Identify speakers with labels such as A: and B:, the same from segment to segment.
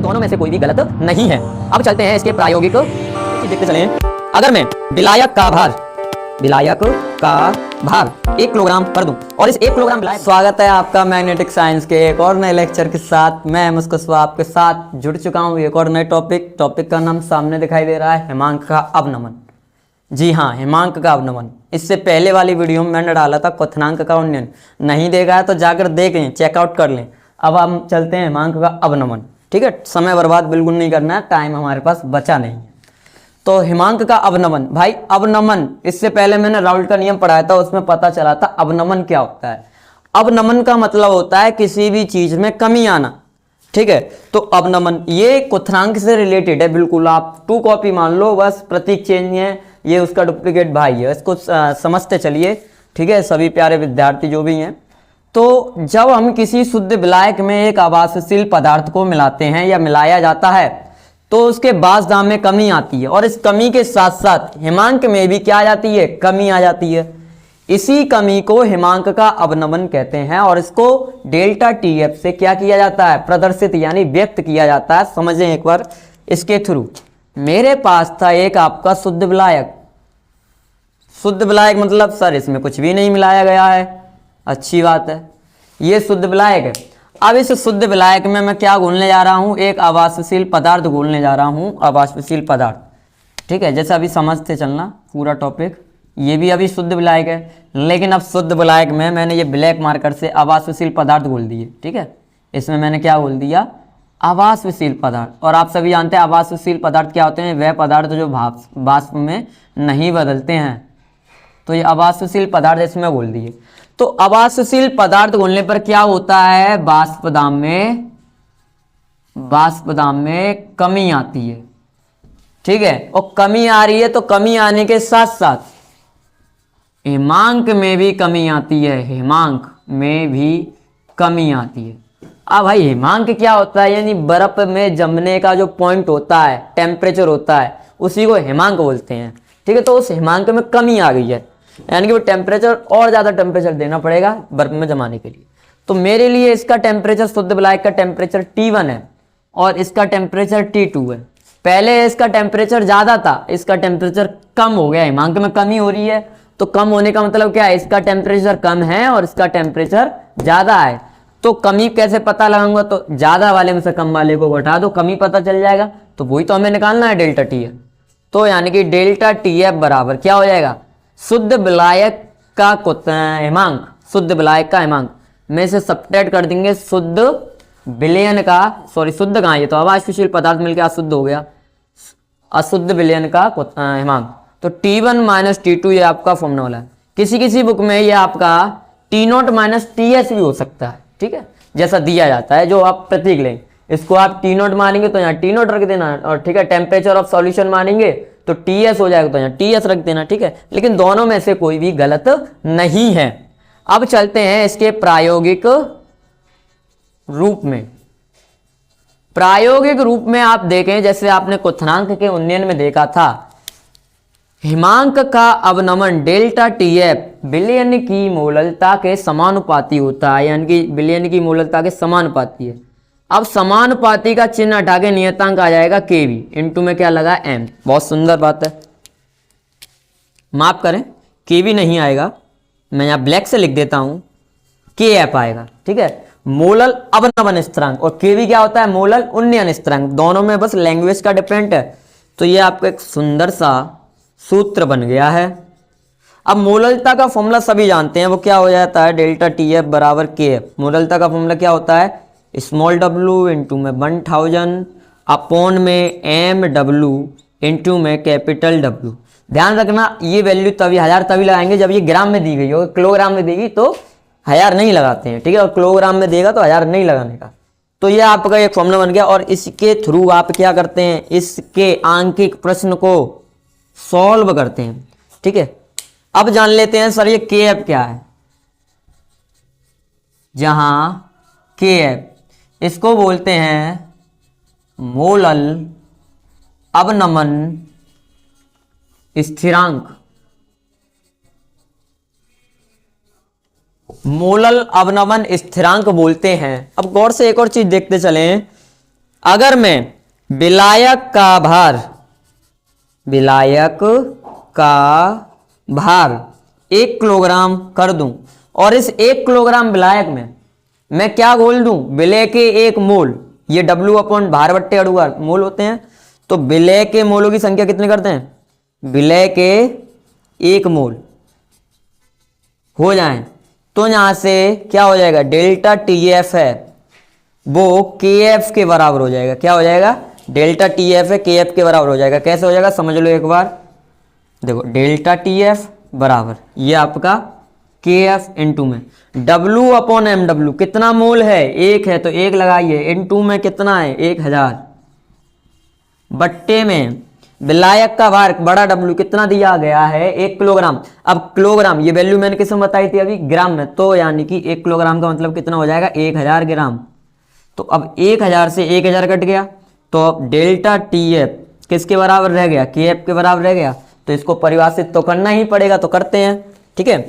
A: लेकिन दोनों में से कोई भी गलत नहीं है। अब चलते हैं इसके प्रायोगिक देखते चलें। अगर मैं विलायक का भार 1 किलोग्राम कर दूं और इस 1 किलोग्राम विलायक। स्वागत है आपका मैग्नेटिक साइंस के एक और नए लेक्चर के साथ। मैं मुस्कुरा आपके साथ जुड़ चुका हूं एक और नए टॉपिक का नाम सामने दिखाई दे रहा है, हिमांक का अवनमन। जी हाँ, हिमांक का अवनमन। इससे पहले वाली वीडियो में मैंने डाला था क्वथनांक का उन्नयन। नहीं देखा है तो जाकर देख लें, चेकआउट कर लें। अब हम चलते हैं हिमांक का अवनमन। ठीक है, समय बर्बाद बिल्कुल नहीं करना है, टाइम हमारे पास बचा नहीं है। तो हिमांक का अवनमन, भाई अवनमन, इससे पहले मैंने राउल्ट का नियम पढ़ाया था, उसमें पता चला था अवनमन क्या होता है। अवनमन का मतलब होता है किसी भी चीज में कमी आना। ठीक है, तो अवनमन ये क्वथनांक से रिलेटेड है बिल्कुल। आप 2 कॉपी मान लो, बस प्रतीक चेंज है, ये उसका डुप्लीकेट भाई है, इसको समझते चलिए। ठीक है, सभी प्यारे विद्यार्थी जो भी हैं। तो जब हम किसी शुद्ध विलायक में एक आवासशील पदार्थ को मिलाते हैं या मिलाया जाता है तो उसके बास दाम में कमी आती है, और इस कमी के साथ साथ हिमांक में भी क्या आ जाती है, कमी आ जाती है। इसी कमी को हिमांक का अवनमन कहते हैं, और इसको डेल्टा टीएफ से क्या किया जाता है, प्रदर्शित यानी व्यक्त किया जाता है। समझें एक बार इसके थ्रू। मेरे पास था एक आपका शुद्ध विलायक। शुद्ध विलायक मतलब सर इसमें कुछ भी नहीं मिलाया गया है, अच्छी बात है, ये शुद्ध विलायक है। अब इस शुद्ध विलायक में मैं क्या घोलने जा रहा हूं, एक आवासशील पदार्थ घोलने जा रहा हूं, आवासशील पदार्थ। ठीक है, जैसे अभी समझते चलना पूरा टॉपिक। ये भी अभी शुद्ध विलायक है, लेकिन अब शुद्ध विलायक में मैंने ये ब्लैक मार्कर से आवासशील पदार्थ घोल दिए। ठीक है, इसमें मैंने क्या घोल दिया, आवासशील पदार्थ। और आप सभी जानते हैं आवासशील पदार्थ क्या होते हैं, वह पदार्थ जो वाष्प में नहीं बदलते हैं। तो ये आवासशील पदार्थ इसमें घोल दिए। तो आवासशील पदार्थ घोलने पर क्या होता है, वाष्प दाब में कमी आती है। ठीक है, और कमी आ रही है तो कमी आने के साथ साथ हिमांक में भी कमी आती है, हिमांक में भी कमी आती है। अब भाई हिमांक क्या होता है, यानी बर्फ में जमने का जो पॉइंट होता है, टेम्परेचर होता है, उसी को हिमांक बोलते हैं। ठीक है, तो उस हिमांक में कमी आ गई है, यानी कि वो टेम्परेचर और ज़्यादा टेम्परेचर देना पड़ेगा बर्फ में जमाने के लिए। तो मेरे लिए इसका टेम्परेचर, शुद्ध विलायक का टेम्परेचर T1 है और इसका टेम्परेचर T2 है। पहले इसका टेम्परेचर ज़्यादा था, इसका टेम्परेचर कम हो गया, हिमांक में कमी हो रही है। तो कम होने का मतलब क्या है, इसका टेम्परेचर कम है और इसका टेम्परेचर ज़्यादा है। तो कमी कैसे पता लगाऊंगा, तो ज़्यादा वाले में से कम वाले को घटा दो, कमी पता चल जाएगा। तो वही तो हमें निकालना है, डेल्टा टी एफ। तो यानी कि डेल्टा टी एफ बराबर क्या हो जाएगा, शुद्ध विलायक का हिमांक, शुद्ध विलायक का हिमांक में से सब्ट्रैक्ट कर देंगे शुद्ध विलयन का, सॉरी शुद्ध कहाँ, ये तो आवासशील पदार्थ मिलकर अशुद्ध हो गया, अशुद्ध विलयन का हिमांक। तो T1 माइनस T2 ये आपका फॉर्मूला है। किसी किसी बुक में ये आपका T0 माइनस TS भी हो सकता है। ठीक है, जैसा दिया जाता है, जो आप प्रतीक लें, इसको आप T0 मानेंगे तो यहाँ T0 रख देना, और ठीक है टेम्परेचर ऑफ सॉल्यूशन मानेंगे तो TS हो जाएगा, तो यहाँ TS रख देना। ठीक है, लेकिन दोनों में से कोई भी गलत नहीं है। अब चलते हैं इसके प्रायोगिक रूप में। प्रायोगिक रूप में आप देखें, जैसे आपने क्वथनांक के उन्नयन में देखा था, हिमांक का अवनमन डेल्टा टीएफ विलयन की मोललता के समानुपाती होता है, यानी कि विलयन की मोललता के समानुपाती है। अब समानुपाती का चिन्ह हटा के नियतांक आ जाएगा केवी, इनटू में क्या लगा एम। बहुत सुंदर बात है, माफ करें केवी नहीं आएगा, मैं यहाँ ब्लैक से लिख देता हूं, के एफ आएगा। ठीक है, मोलल अवनमन स्थिरांक, और केवी क्या होता है, मोलल उन्नयन स्थिरांक। दोनों में बस लैंग्वेज का डिफरेंट है। तो ये आपका एक सुंदर सा सूत्र बन गया है। अब मोललता का फॉर्मूला सभी जानते हैं, वो क्या हो जाता है, डेल्टा टी एफ बराबर के एफ। मोललता का फॉर्मूला क्या होता है, स्मॉल w इंटू में 1000 अपॉन में एम डब्ल्यू इंटू में कैपिटल W। ध्यान रखना ये वैल्यू तभी, हजार तभी लगाएंगे जब ये ग्राम में दी गई हो। किलोग्राम में देगी तो हजार नहीं लगाते हैं। ठीक है, और किलोग्राम में देगा तो हजार नहीं लगाने का। तो ये आपका एक फॉर्मूला बन गया, और इसके थ्रू आप क्या करते हैं, इसके आंकिक प्रश्न को सॉल्व करते हैं। ठीक है, अब जान लेते हैं सर ये के एफ क्या है। जहां के एफ इसको बोलते हैं मोलल अवनमन स्थिरांक। मोलल अवनमन स्थिरांक बोलते हैं। अब गौर से एक और चीज देखते चलें, अगर मैं विलायक का भार 1 किलोग्राम कर दूं और इस 1 किलोग्राम विलायक में मैं क्या घोल दूं, विलय के 1 मोल, ये W अपॉन भार बट्टे अड़ुआ मोल होते हैं, तो विलय के मोलों की संख्या कितने करते हैं, विलय के 1 मोल हो जाए तो यहां से क्या हो जाएगा, डेल्टा TF है वो KF के बराबर हो जाएगा। क्या हो जाएगा, डेल्टा TF है KF के बराबर हो जाएगा। कैसे हो जाएगा समझ लो एक बार, देखो डेल्टा TF बराबर ये आपका KF इंटू में W अपॉन MW, कितना मोल है 1 है तो 1 लगाइए, इंटू में कितना है 1000, बट्टे में विलायक का भार बड़ा W कितना दिया गया है 1 किलोग्राम। अब किलोग्राम ये वैल्यू मैंने किस में बताई थी अभी, ग्राम में, तो यानी कि 1 किलोग्राम का मतलब कितना हो जाएगा 1000 ग्राम। तो अब 1000 से 1000 कट गया, तो अब डेल्टा TF किसके बराबर रह गया, KF के बराबर रह गया। तो इसको परिभाषित तो करना ही पड़ेगा, तो करते हैं, ठीक है।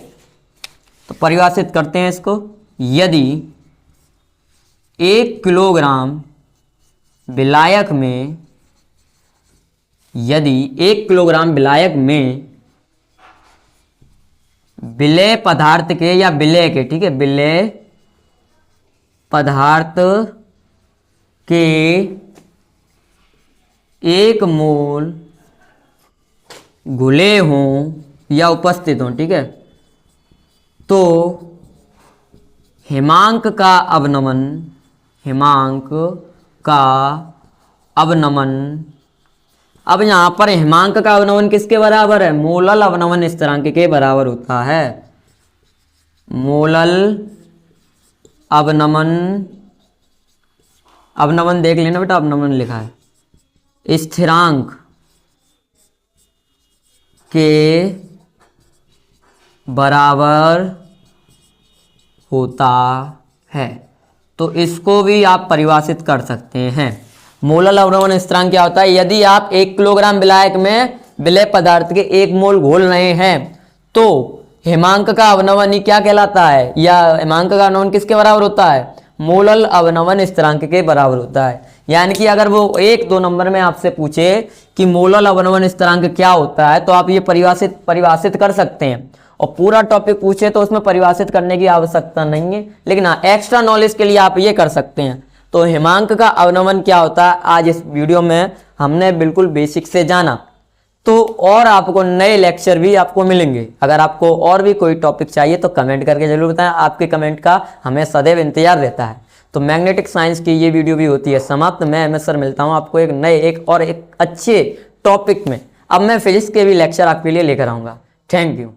A: तो परिभाषित करते हैं इसको, यदि 1 किलोग्राम विलायक में, यदि 1 किलोग्राम विलायक में विलेय पदार्थ के या विलेय के, ठीक है, विलेय पदार्थ के 1 मोल घुले हों या उपस्थित हों, ठीक है, तो हिमांक का अवनमन, अब यहां पर हिमांक का अवनमन किसके बराबर है, मोलल अवनमन स्थिरांक के बराबर होता है। मोलल अवनमन देख लेना बेटा, अवनमन लिखा है, स्थिरांक के बराबर होता है। तो इसको भी आप परिभाषित कर सकते हैं। मोलल अवनमन स्थिरांक क्या होता है, यदि आप 1 किलोग्राम विलायक में विलेय पदार्थ के 1 मोल घोल रहे हैं तो हिमांक का अवनमन ही क्या कहलाता है, या हिमांक का अवनमन किसके बराबर होता है, मोलल अवनमन स्थिरांक के बराबर होता है। यानी कि अगर वो 1-2 नंबर में आपसे पूछे कि मोलल अवनमन स्थिरांक क्या होता है, तो आप ये परिभाषित कर सकते हैं, और पूरा टॉपिक पूछे तो उसमें परिभाषित करने की आवश्यकता नहीं है, लेकिन हाँ एक्स्ट्रा नॉलेज के लिए आप ये कर सकते हैं। तो हिमांक का अवनमन क्या होता है आज इस वीडियो में हमने बिल्कुल बेसिक से जाना। तो और आपको नए लेक्चर भी आपको मिलेंगे। अगर आपको और भी कोई टॉपिक चाहिए तो कमेंट करके जरूर बताएं, आपके कमेंट का हमें सदैव इंतजार रहता है। तो मैग्नेटिक साइंस की ये वीडियो भी होती है समाप्त। मैं MS सर मिलता हूँ आपको एक नए एक अच्छे टॉपिक में। अब मैं फिजिक्स के भी लेक्चर आपके लिए लेकर आऊँगा। Thank you.